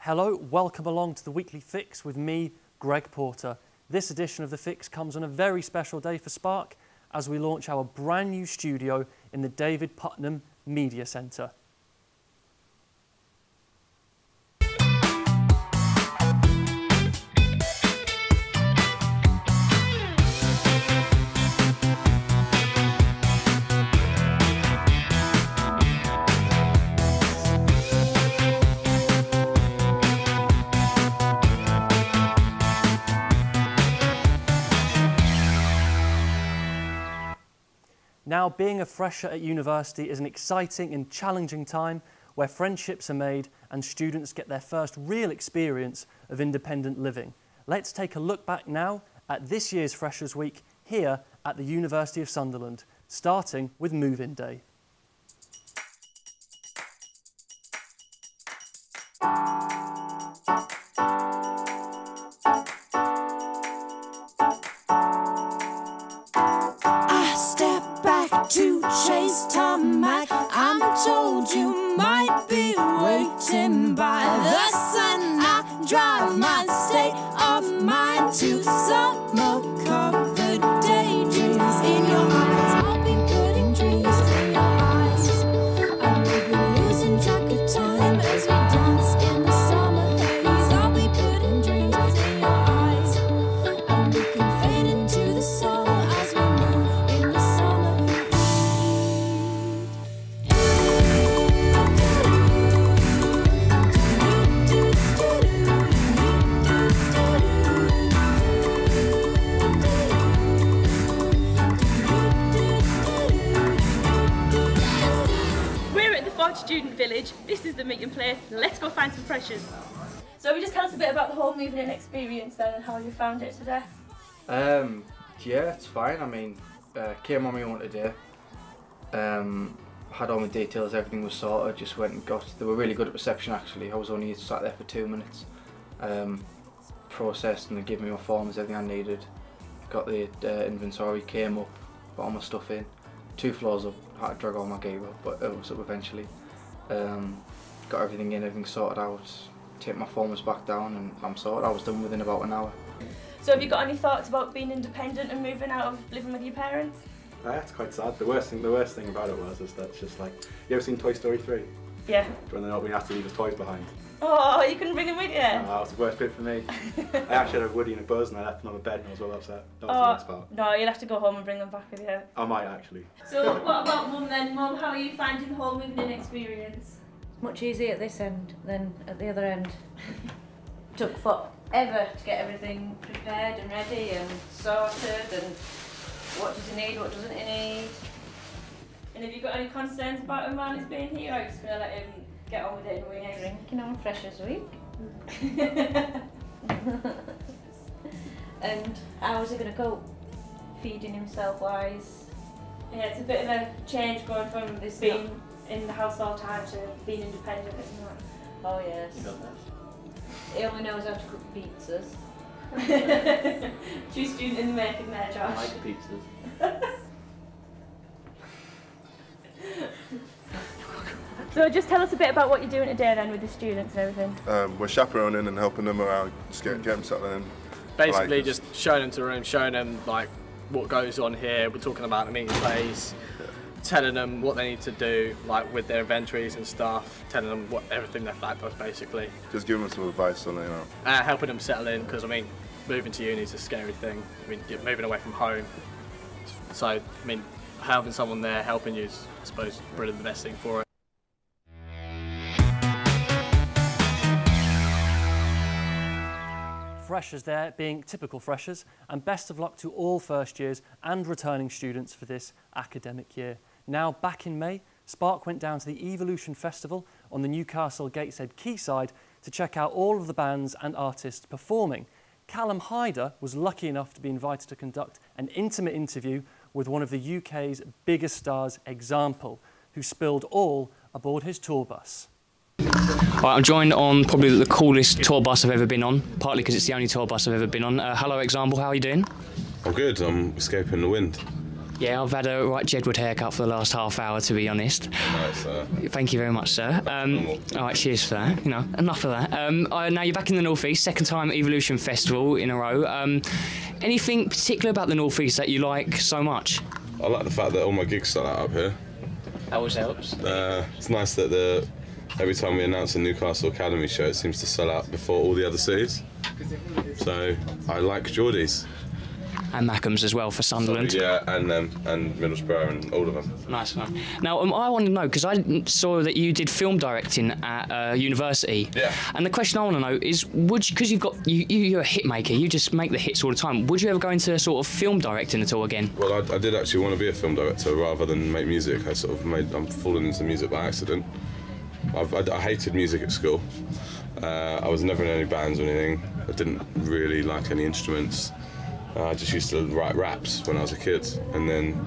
Hello, welcome along to the Weekly Fix with me, Greg Porter. This edition of The Fix comes on a very special day for Spark as we launch our brand new studio in the David Putnam Media Centre. Now, being a fresher at university is an exciting and challenging time where friendships are made and students get their first real experience of independent living. Let's take a look back now at this year's Freshers' Week here at the University of Sunderland, starting with Move-In Day. To chase tarmac, I'm told you might be waiting by the sun. I drive my state of mind to summer-covered daydreams in your eyes. I'll be putting dreams in your eyes. I will be losing track of time as we dance in the summer haze. I'll be putting dreams in your eyes, and we can fade into the sun as we move in the summer. Student village. This is the meeting place. Let's go find some freshers. So we just tell us a bit about the whole moving in experience then and how you found it today. Yeah, it's fine. I mean, came on my own today. Had all my details, everything was sorted. Just went and got. They were really good at reception actually. I was only sat there for 2 minutes. Processed and they gave me my forms, everything I needed. Got the inventory, came up, got all my stuff in. 2 floors up, had to drag all my gear up, but it was up eventually. Got everything in, everything sorted out, take my forms back down and I'm sorted. I was done within about an hour. So have you got any thoughts about being independent and moving out of living with your parents? It's quite sad. The worst thing about it was that it's just like, you ever seen Toy Story 3? Yeah. When they're not being asked to leave his toys behind. Oh, you couldn't bring them with you? That was the worst bit for me. I actually had a Woody and a Buzz and I left them on the bed and I was well upset. That was the worst part. No, you'll have to go home and bring them back with you. I might actually. So what about Mum then? Mum, how are you finding the whole moving in experience? Much easier at this end than at the other end. Took forever to get everything prepared and ready and sorted and what does he need, what doesn't he need. And have you got any concerns about him while he's been here, or are you just going to let him get on with it and wing it? Drinking on Freshers' Week. And how's he going to cope? Feeding himself wise. Yeah, it's a bit of a change going from this being in the house all the time to being independent, isn't it? Oh yes. He only knows how to cook pizzas. True student in the making there, Josh. I like pizzas. So just tell us a bit about what you're doing today then with the students and everything. We're chaperoning and helping them around, just get them settled in. Basically just showing them to the room, showing them like what goes on here. We're talking about the meeting place, telling them what they need to do, like with their inventories and stuff, telling them what everything their flat does basically. Just giving them some advice on it, you know. Helping them settle in, because I mean, moving to uni is a scary thing. I mean, you're moving away from home. So, I mean, having someone there helping you is, I suppose, really the best thing for it. Freshers there being typical freshers, and best of luck to all first years and returning students for this academic year. Now, back in May, Spark went down to the Evolution Festival on the Newcastle Gateshead quayside to check out all of the bands and artists performing. Callum Hyder was lucky enough to be invited to conduct an intimate interview with one of the UK's biggest stars, Example, who spilled all aboard his tour bus. Right, I'm joined on probably the coolest tour bus I've ever been on, partly because it's the only tour bus I've ever been on. Hello Example, how are you doing? I'm good, I'm escaping the wind. Yeah, I've had a right Jedward haircut for the last half hour, to be honest. Nice, Thank you very much, sir. All right, cheers for that. You know, enough of that. Now you're back in the North East, second time Evolution Festival in a row. Anything particular about the North East that you like so much? I like the fact that all my gigs sell out up here. That always helps. It's nice that every time we announce a Newcastle Academy show, it seems to sell out before all the other cities. So I like Geordie's. And Mackham's as well for Sunderland. So, yeah, and Middlesbrough and all of them. Nice one. Now, I want to know, because I saw that you did film directing at university. Yeah. And the question I want to know is, because you're a hit maker, you just make the hits all the time. Would you ever go into sort of film directing at all again? Well, I did actually want to be a film director rather than make music. I'm falling into music by accident. I hated music at school. I was never in any bands or anything. I didn't really like any instruments. I just used to write raps when I was a kid, and then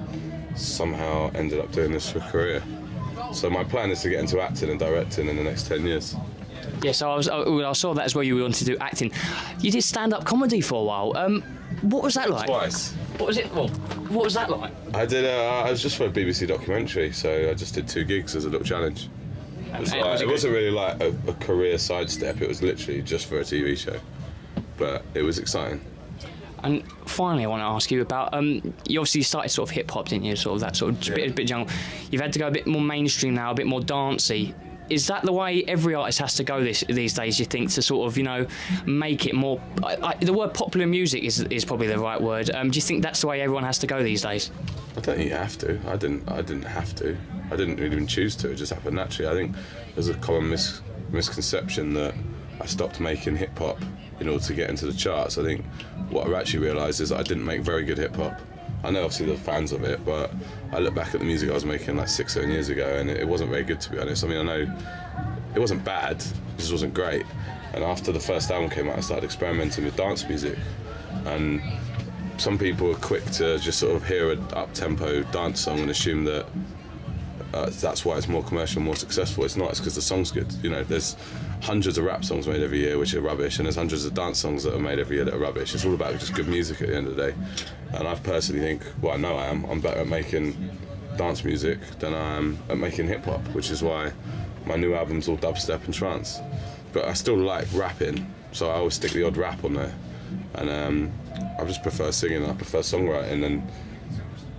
somehow ended up doing this for a career. So my plan is to get into acting and directing in the next 10 years. Yeah, so I saw that as well, you wanted to do acting. You did stand-up comedy for a while. What was that like? Twice. What was it? Well, what was that like? I was just for a BBC documentary, so I just did 2 gigs as a little challenge. It wasn't really like a career sidestep, it was literally just for a TV show. But it was exciting. And finally, I want to ask you about, you obviously started sort of hip-hop, didn't you? Sort of that sort of bit jungle. You've had to go a bit more mainstream now, a bit more dancey. Is that the way every artist has to go these days, you think, to sort of, you know, make it more... the word popular music is probably the right word. Do you think that's the way everyone has to go these days? I don't think you have to. I didn't have to. I didn't even choose to. It just happened naturally. I think there's a common misconception that I stopped making hip-hop in order to get into the charts. I think what I actually realised is that I didn't make very good hip-hop. I know obviously there are fans of it, but I look back at the music I was making like 6-7 years ago, and it wasn't very good, to be honest. I mean, I know it wasn't bad, it just wasn't great. And after the first album came out, I started experimenting with dance music. And some people are quick to just sort of hear an up-tempo dance song and assume that that's why it's more commercial, more successful. It's not, it's because the song's good. You know, there's hundreds of rap songs made every year which are rubbish, and there's hundreds of dance songs that are made every year that are rubbish. It's all about just good music at the end of the day. And I personally think, well, I know I'm better at making dance music than I am at making hip-hop, which is why my new album's all dubstep and trance. But I still like rapping, so I always stick the odd rap on there. And I just prefer singing, I prefer songwriting, and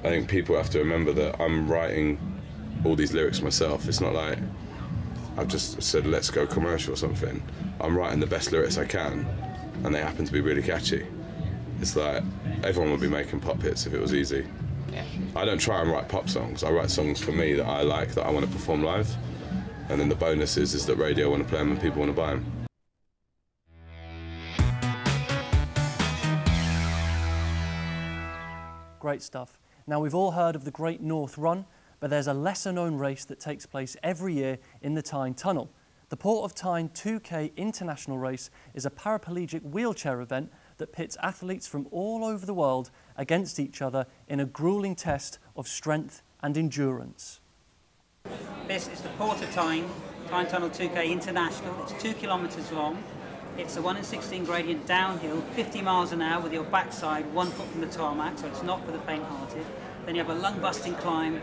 I think people have to remember that I'm writing all these lyrics myself. It's not like I've just said let's go commercial or something. I'm writing the best lyrics I can, and they happen to be really catchy. It's like everyone would be making pop hits if it was easy. Yeah. I don't try and write pop songs. I write songs for me that I like, that I want to perform live, and then the bonus is that radio want to play them and people want to buy them. Great stuff. Now, we've all heard of the Great North Run, but there's a lesser-known race that takes place every year in the Tyne Tunnel. The Port of Tyne 2K International Race is a paraplegic wheelchair event that pits athletes from all over the world against each other in a gruelling test of strength and endurance. This is the Port of Tyne, Tyne Tunnel 2K International. It's 2 kilometres long. It's a 1 in 16 gradient downhill, 50 miles an hour with your backside 1 foot from the tarmac, so it's not for the faint-hearted. Then you have a lung-busting climb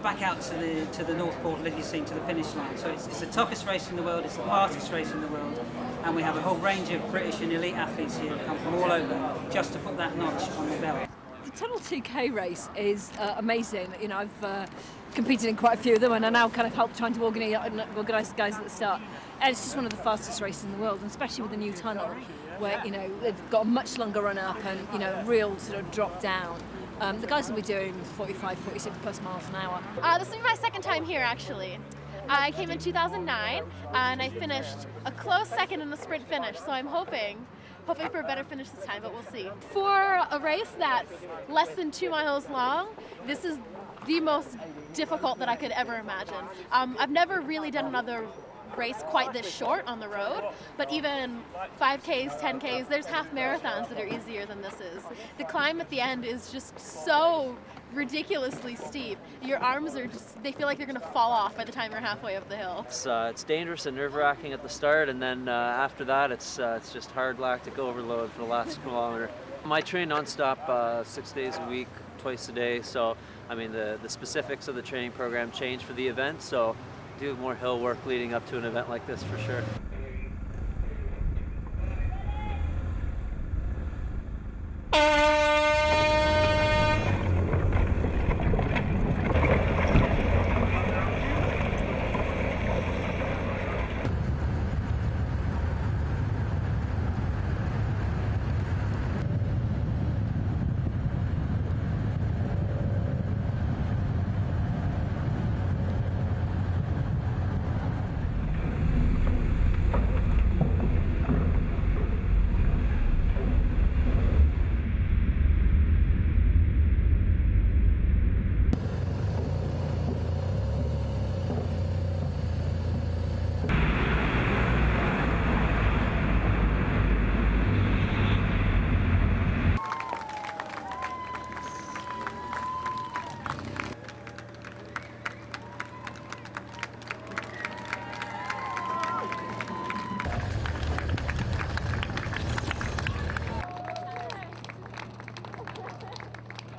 back out to the North Port, as you've seen, to the finish line. So it's the toughest race in the world, it's the fastest race in the world, and we have a whole range of British and elite athletes here who come from all over just to put that notch on the belt. The Tunnel 2K race is amazing. You know, I've competed in quite a few of them, and I now kind of help trying to organise the guys at the start. And it's just one of the fastest races in the world, and especially with the new tunnel, where, you know, they've got a much longer run up and, you know, real sort of drop down. The guys will be doing 45, 46 plus miles an hour. This will be my second time here, actually. I came in 2009, and I finished a close second in the sprint finish, so I'm hoping for a better finish this time, but we'll see. For a race that's less than 2 miles long, this is the most difficult that I could ever imagine. I've never really done another race quite this short on the road, but even 5Ks, 10Ks, there's half marathons that are easier than this is. The climb at the end is just so ridiculously steep. Your arms are just, they feel like they're going to fall off by the time you're halfway up the hill. It's dangerous and nerve-wracking at the start, and then after that it's just hard lactic overload for the last kilometer. I train non-stop 6 days a week, twice a day. So, I mean, the specifics of the training program change for the event. So, do more hill work leading up to an event like this for sure.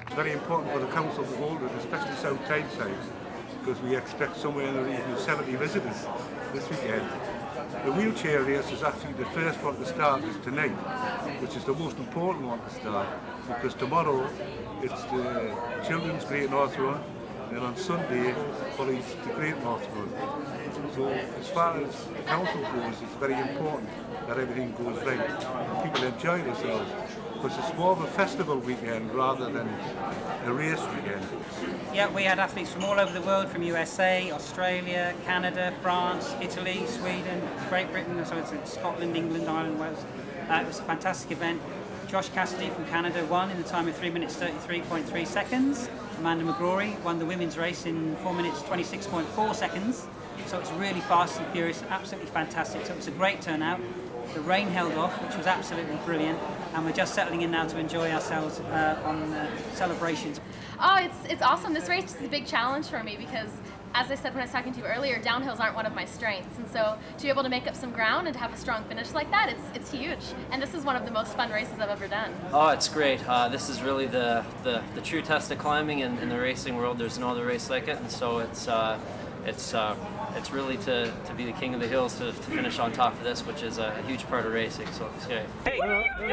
It's very important for the council to hold it, especially South Tyne side, because we expect somewhere in the region of 70 visitors this weekend. The wheelchair race is actually the first one to start is tonight, which is the most important one to start, because tomorrow it's the Children's Great North Run, and on Sunday follows the Great North Run. So as far as the council goes, it's very important that everything goes right and people enjoy themselves. Because it's more of a festival weekend rather than a race weekend. Yeah, we had athletes from all over the world, from USA, Australia, Canada, France, Italy, Sweden, Great Britain, so it's Scotland, England, Ireland, Wales. It was a fantastic event. Josh Cassidy from Canada won in the time of 3 minutes 33.3 seconds. Amanda McGrory won the women's race in 4 minutes 26.4 seconds. So it's really fast and furious, absolutely fantastic. So it was a great turnout. The rain held off, which was absolutely brilliant, and we're just settling in now to enjoy ourselves on celebrations. Oh, it's awesome. This race is a big challenge for me because, as I said when I was talking to you earlier, downhills aren't one of my strengths, and so to be able to make up some ground and to have a strong finish like that, it's huge. And this is one of the most fun races I've ever done. Oh, it's great. This is really the true test of climbing in the racing world. There's no other race like it, and so it's really to be the king of the hills to finish on top of this, which is a huge part of racing. So it's great. Hey, give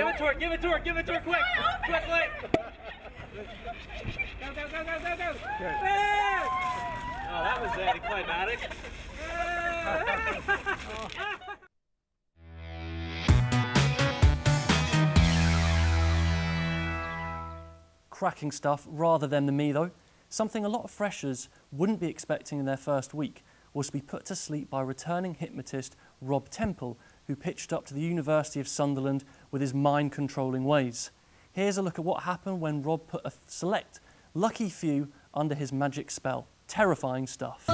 it to her! Give it to her! Give it to her! Quick! Quick! Go! Go! Go! Go! Go! Go! Oh, that was anticlimactic. Cracking stuff rather than the me though. Something a lot of freshers wouldn't be expecting in their first week was to be put to sleep by returning hypnotist Rob Temple, who pitched up to the University of Sunderland with his mind-controlling ways. Here's a look at what happened when Rob put a select lucky few under his magic spell. Terrifying stuff.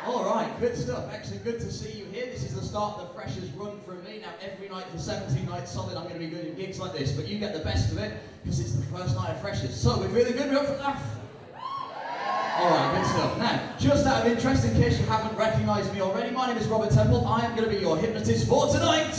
All right, good stuff. Excellent, good to see you here. This is the start of the Freshers Run from me. Now, every night for 17 nights solid, I'm going to be doing gigs like this, but you get the best of it because it's the first night of Freshers. So, we're feeling good, we're up for that. All right, good stuff. Now, just out of interest, in case you haven't recognised me already, my name is Robert Temple. I am going to be your hypnotist for tonight.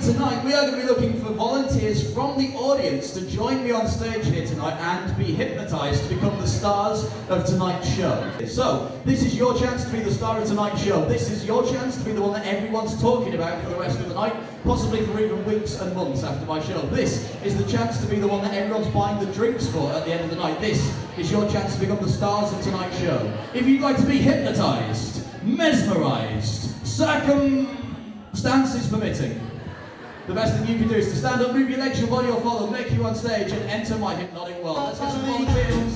Tonight we are going to be looking for volunteers from the audience to join me on stage here tonight and be hypnotised to become the stars of tonight's show. So, this is your chance to be the star of tonight's show. This is your chance to be the one that everyone's talking about for the rest of the night, possibly for even weeks and months after my show. This is the chance to be the one that everyone's buying the drinks for at the end of the night. This is your chance to become the stars of tonight's show. If you'd like to be hypnotised, mesmerised, circumstances permitting, the best thing you can do is to stand up, move your legs, your body will follow, make you on stage and enter my hypnotic world. Let's get some volunteers.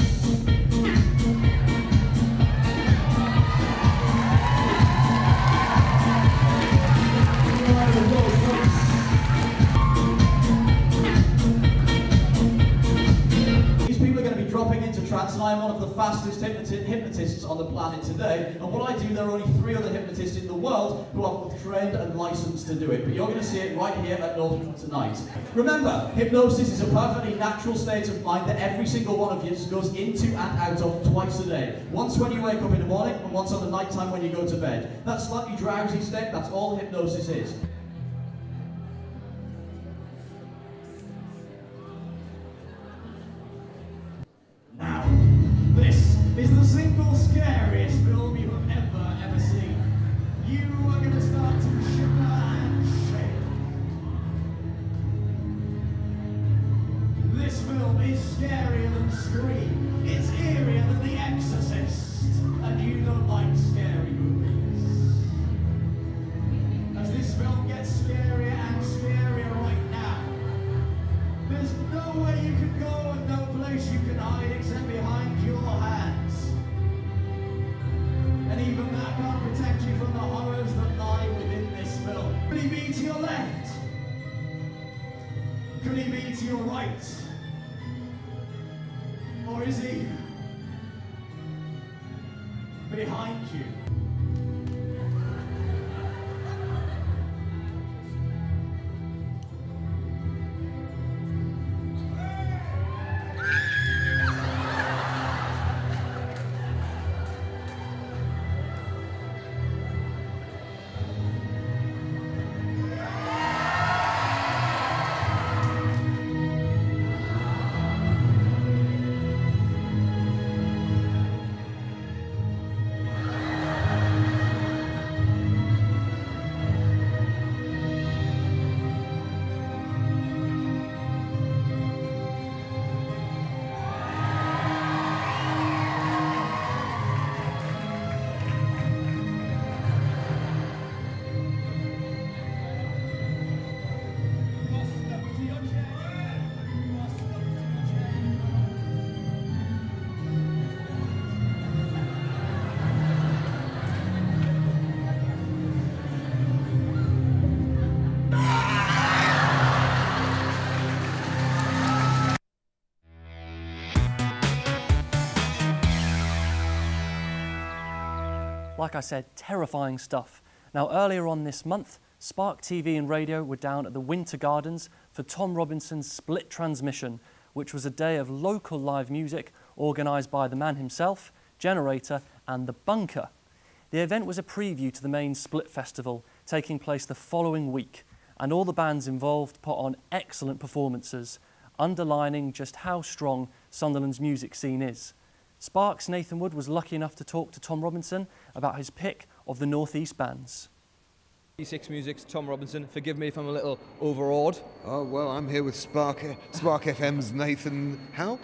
These people are going to be dropping into trance, and I am one of the fastest hypnotists on the planet today. And what I do, there are only 3 other hypnotists in the world who are both trained and licensed to do it. But you're going to see it right here at Northern tonight. Remember, hypnosis is a perfectly natural state of mind that every single one of you goes into and out of twice a day. Once when you wake up in the morning, and once on the night time when you go to bed. That slightly drowsy state, that's all hypnosis is. your right? Or is he behind you? Like I said, terrifying stuff. Now, earlier on this month, Spark TV and Radio were down at the Winter Gardens for Tom Robinson's Split Transmission, which was a day of local live music organised by the man himself, Generator and The Bunker. The event was a preview to the main Split Festival, taking place the following week, and all the bands involved put on excellent performances, underlining just how strong Sunderland's music scene is. Spark's Nathan Wood was lucky enough to talk to Tom Robinson about his pick of the North East bands. E6 Music's Tom Robinson. Forgive me if I'm a little overawed. Oh, well, I'm here with Spark FM's Nathan Howe?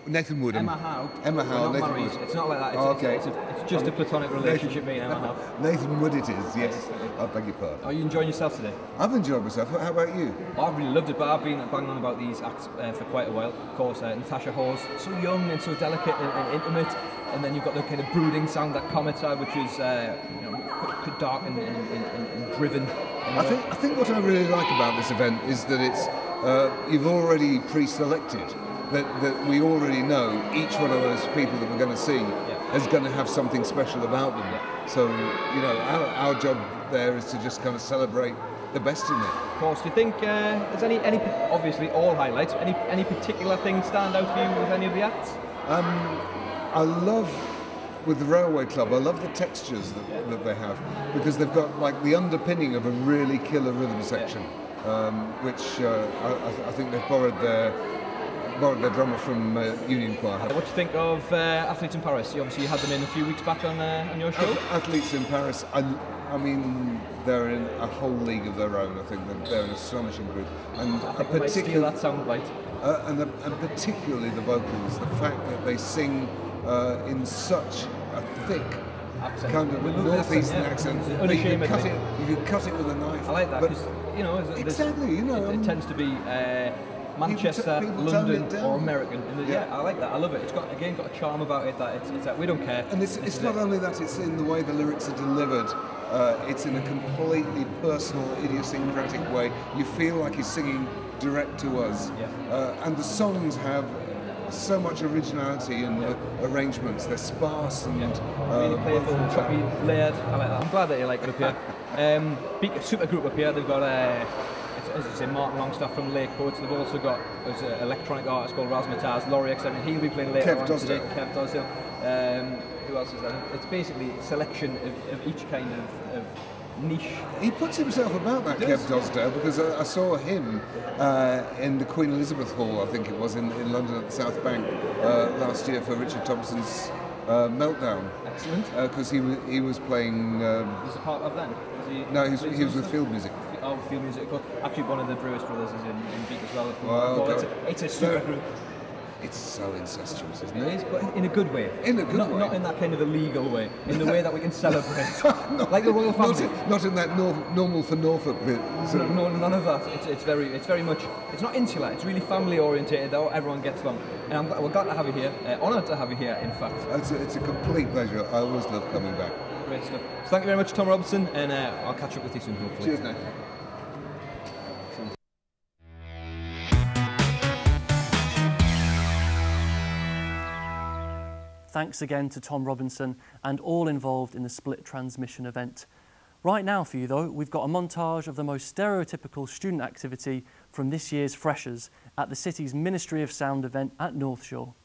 Nathan Wood. Emma Howe. Emma Howe. We're not Nathan married. Wood. It's not like that. It's, It's just a platonic relationship, me and Emma Howe. Nathan Wood it is, yes. I beg your pardon. Are you enjoying yourself today? I've enjoyed myself. How about you? I've really loved it, but I've been banging on about these acts for quite a while. Of course, Natasha Hawes, so young and so delicate and intimate. And then you've got the kind of brooding sound that Comet side, which is quite dark and driven. I think what I really like about this event is that it's you've already pre-selected, that we already know each one of those people that we're going to see is going to have something special about them. So, you know, our job there is to just kind of celebrate the best in there. Of course. Do you think there's any obviously all highlights, any particular things stand out for you with any of the acts? I love, with the Railway Club, I love the textures that they have, because they've got like the underpinning of a really killer rhythm section, which I think they've borrowed their drummer from Union Choir. What do you think of Athletes in Paris? You obviously had them in a few weeks back on your show. Athletes in Paris, I mean, they're in a whole league of their own. I think they're an astonishing group, and particularly that sound bite. And particularly the vocals, the fact that they sing in such a thick kind of northeastern accent. You can cut it with a knife. I like that because exactly, it tends to be Manchester, London, or American. I like that. I love it. It's got a charm about it that it's that we don't care. And it's not only that; it's in the way the lyrics are delivered. It's in a completely personal, idiosyncratic way. You feel like he's singing direct to us. And the songs have so much originality in the arrangements. They're sparse and really playful, choppy, layered. I like that. I'm glad that you like it up here. Big super group up here. They've got as I say, Martin Longstaff from Lake Coats. They've also got an electronic artist called Razzmatazz, Laurie X. He'll be playing later on today. Kev Dosdale. Who else is there? It's basically a selection of each kind of niche. He puts himself about that, Kev Dosdale, because I saw him in the Queen Elizabeth Hall, I think it was, in London at the South Bank last year for Richard Thompson's Meltdown. Excellent. Because he was playing... was he part of then? No, he was with Field Music. Oh, Field Music. Actually, one of the Brewis brothers is in Beat as well. Well, it's a super group. It's so incestuous, isn't it? It is, but in a good way. In a good way. Not in that kind of illegal way. In the way that we can celebrate. Like the royal family. Not in that normal for Norfolk bit. No, none of that. It's very much. It's not insular. It's really family orientated. Though everyone gets along. And we're glad to have you here. Honoured to have you here. In fact. It's a complete pleasure. I always love coming back. Great stuff. So thank you very much, Tom Robinson, and I'll catch up with you soon, hopefully. Cheers, Nick. thanks again to Tom Robinson and all involved in the split transmission event. Right now for you though, we've got a montage of the most stereotypical student activity from this year's Freshers at the city's Ministry of Sound event at North Shore.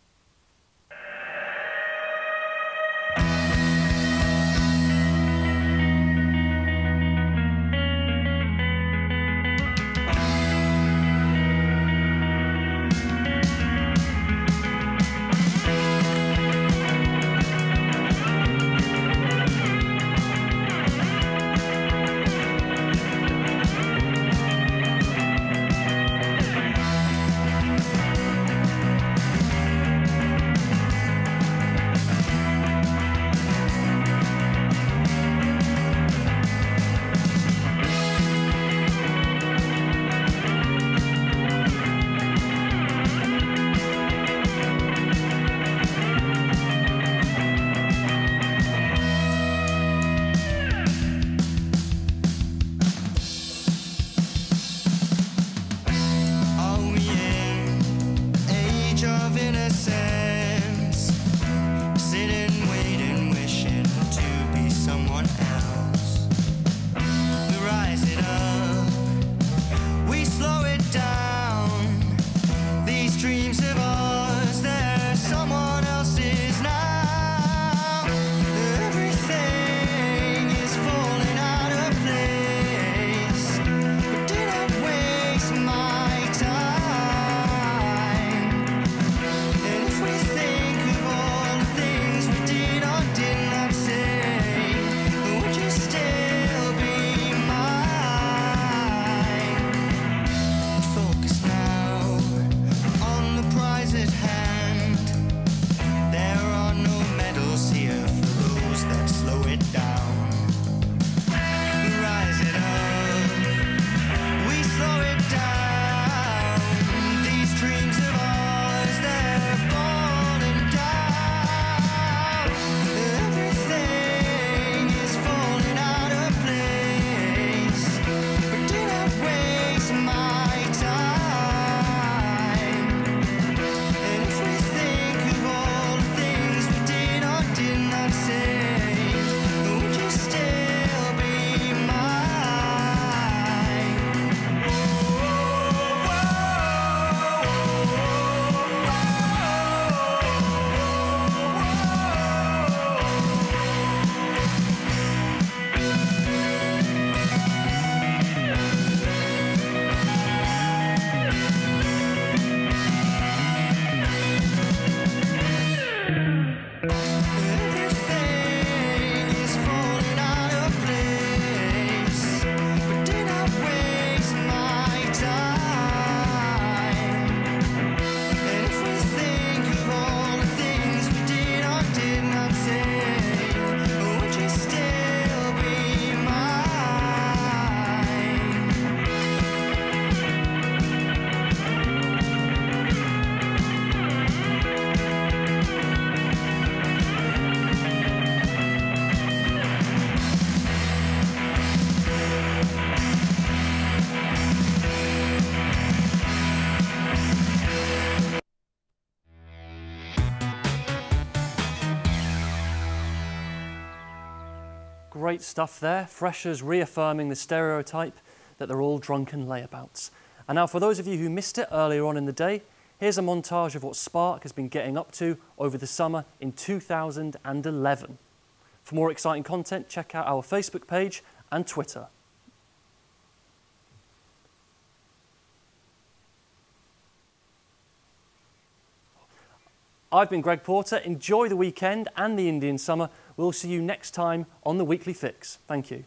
Great stuff there. Freshers reaffirming the stereotype that they're all drunken layabouts. And now for those of you who missed it earlier on in the day, here's a montage of what Spark has been getting up to over the summer in 2011. For more exciting content, check out our Facebook page and Twitter. I've been Greg Porter. Enjoy the weekend and the Indian summer. We'll see you next time on The Weekly Fix. Thank you.